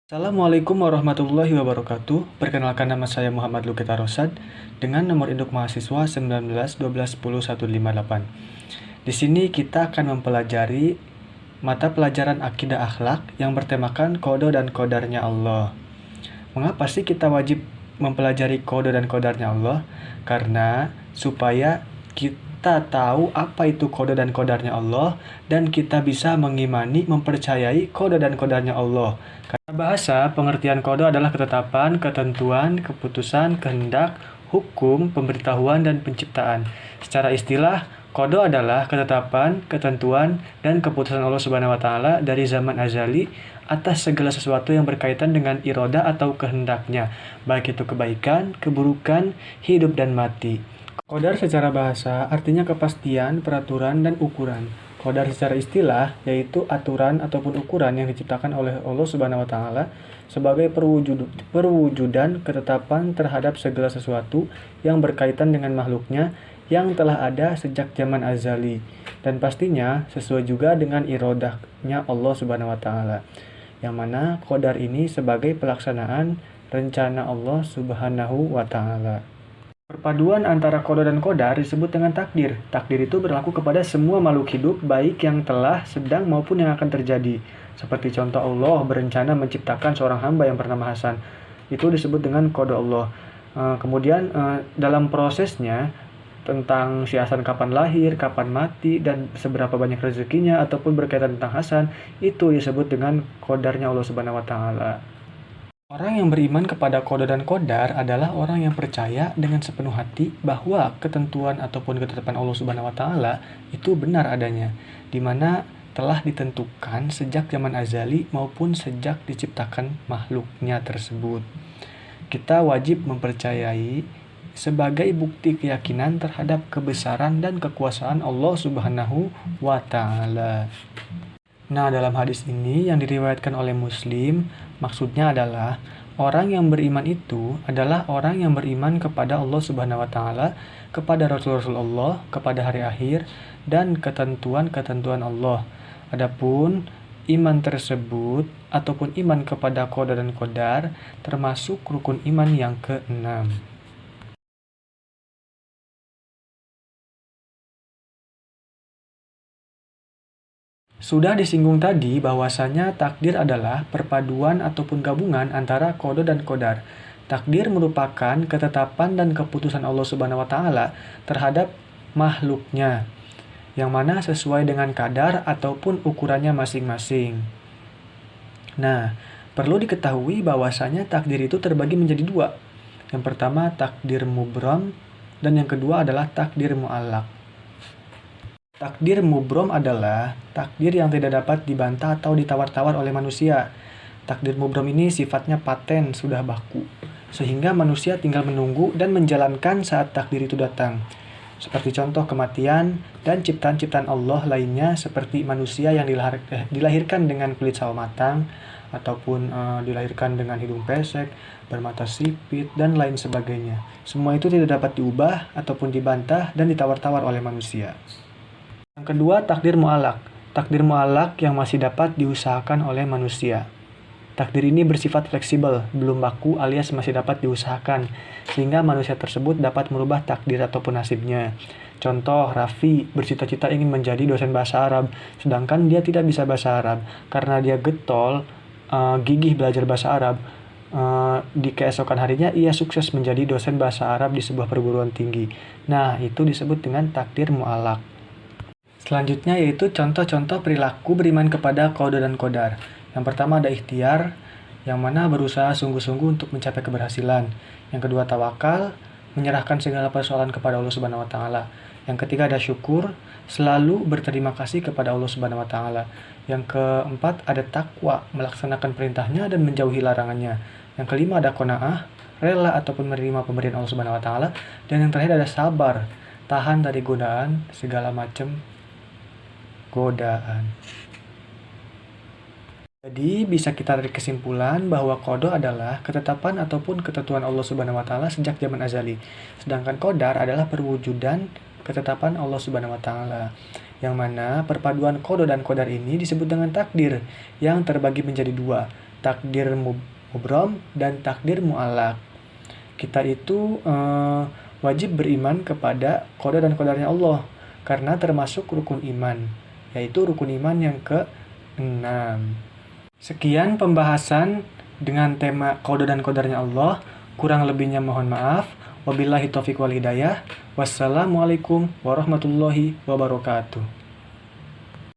Assalamualaikum warahmatullahi wabarakatuh. Perkenalkan, nama saya Muhammad Lukita Rosad dengan nomor induk mahasiswa 19 12 10 158. Di sini kita akan mempelajari mata pelajaran akidah akhlak yang bertemakan qada dan qadarnya Allah. Mengapa sih kita wajib mempelajari qada dan qadarnya Allah? Karena supaya kita tahu apa itu qada dan qadarnya Allah dan kita bisa mengimani, mempercayai qada dan qadarnya Allah. Karena bahasa, pengertian qada adalah ketetapan, ketentuan, keputusan, kehendak, hukum, pemberitahuan, dan penciptaan. Secara istilah, qada adalah ketetapan, ketentuan, dan keputusan Allah Subhanahu wa taala dari zaman azali atas segala sesuatu yang berkaitan dengan iroda atau kehendaknya, baik itu kebaikan, keburukan, hidup dan mati. Qadar secara bahasa artinya kepastian, peraturan, dan ukuran. Qadar secara istilah yaitu aturan ataupun ukuran yang diciptakan oleh Allah Subhanahu wa taala sebagai perwujudan ketetapan terhadap segala sesuatu yang berkaitan dengan makhluknya yang telah ada sejak zaman azali, dan pastinya sesuai juga dengan irodahnya Allah Subhanahu wa taala, yang mana qadar ini sebagai pelaksanaan rencana Allah Subhanahu wa taala. Perpaduan antara qada dan qadar disebut dengan takdir. Takdir itu berlaku kepada semua makhluk hidup, baik yang telah, sedang, maupun yang akan terjadi. Seperti contoh Allah berencana menciptakan seorang hamba yang bernama Hasan. Itu disebut dengan qada Allah. Kemudian dalam prosesnya, tentang si Hasan kapan lahir, kapan mati, dan seberapa banyak rezekinya, ataupun berkaitan tentang Hasan, itu disebut dengan qadarnya Allah Subhanahu wa taala. Orang yang beriman kepada qada dan qadar adalah orang yang percaya dengan sepenuh hati bahwa ketentuan ataupun ketetapan Allah Subhanahu wa taala itu benar adanya, di mana telah ditentukan sejak zaman azali maupun sejak diciptakan makhluknya tersebut. Kita wajib mempercayai sebagai bukti keyakinan terhadap kebesaran dan kekuasaan Allah Subhanahu wa taala. Nah, dalam hadis ini yang diriwayatkan oleh Muslim, maksudnya adalah orang yang beriman itu adalah orang yang beriman kepada Allah Subhanahu wa taala, kepada Rasul-Rasul Allah, kepada hari akhir, dan ketentuan-ketentuan Allah. Adapun iman tersebut ataupun iman kepada qada dan qadar termasuk rukun iman yang keenam. Sudah disinggung tadi bahwasanya takdir adalah perpaduan ataupun gabungan antara qada dan qadar. Takdir merupakan ketetapan dan keputusan Allah Subhanahu wa taala terhadap makhluknya, yang mana sesuai dengan kadar ataupun ukurannya masing-masing. Nah, perlu diketahui bahwasanya takdir itu terbagi menjadi dua. Yang pertama takdir mubram, dan yang kedua adalah takdir mu'allaq. Takdir mubrom adalah takdir yang tidak dapat dibantah atau ditawar-tawar oleh manusia. Takdir mubrom ini sifatnya paten, sudah baku, sehingga manusia tinggal menunggu dan menjalankan saat takdir itu datang. Seperti contoh kematian dan ciptaan-ciptaan Allah lainnya, seperti manusia yang dilahirkan dengan kulit sawo matang, ataupun dilahirkan dengan hidung pesek, bermata sipit, dan lain sebagainya. Semua itu tidak dapat diubah ataupun dibantah dan ditawar-tawar oleh manusia. Yang kedua, takdir mu'allaq. Takdir mu'allaq yang masih dapat diusahakan oleh manusia. Takdir ini bersifat fleksibel, belum baku alias masih dapat diusahakan, sehingga manusia tersebut dapat merubah takdir ataupun nasibnya. Contoh, Raffi bercita-cita ingin menjadi dosen bahasa Arab, sedangkan dia tidak bisa bahasa Arab. Karena dia getol, gigih belajar bahasa Arab, di keesokan harinya ia sukses menjadi dosen bahasa Arab di sebuah perguruan tinggi. Nah, itu disebut dengan takdir mu'allaq. Selanjutnya yaitu contoh-contoh perilaku beriman kepada qada dan qadar. Yang pertama ada ikhtiar, yang mana berusaha sungguh-sungguh untuk mencapai keberhasilan. Yang kedua tawakal, menyerahkan segala persoalan kepada Allah Subhanahu wa taala. Yang ketiga ada syukur, selalu berterima kasih kepada Allah Subhanahu wa taala. Yang keempat ada takwa, melaksanakan perintahnya dan menjauhi larangannya. Yang kelima ada qanaah, rela ataupun menerima pemberian Allah Subhanahu wa taala. Dan yang terakhir ada sabar, tahan dari godaan, segala macam godaan. Jadi bisa kita tarik kesimpulan bahwa qada adalah ketetapan ataupun ketentuan Allah Subhanahu wa taala sejak zaman azali. Sedangkan qadar adalah perwujudan ketetapan Allah Subhanahu wa taala. Yang mana perpaduan qada dan qadar ini disebut dengan takdir yang terbagi menjadi dua. takdir mubrom, dan takdir mu'allaq. Kita itu wajib beriman kepada qada dan qadarnya Allah, karena termasuk rukun iman, yaitu rukun iman yang ke-6. Sekian pembahasan dengan tema qada dan qadarnya Allah. Kurang lebihnya mohon maaf. Wabillahi taufiq wal hidayah. Wassalamualaikum warahmatullahi wabarakatuh.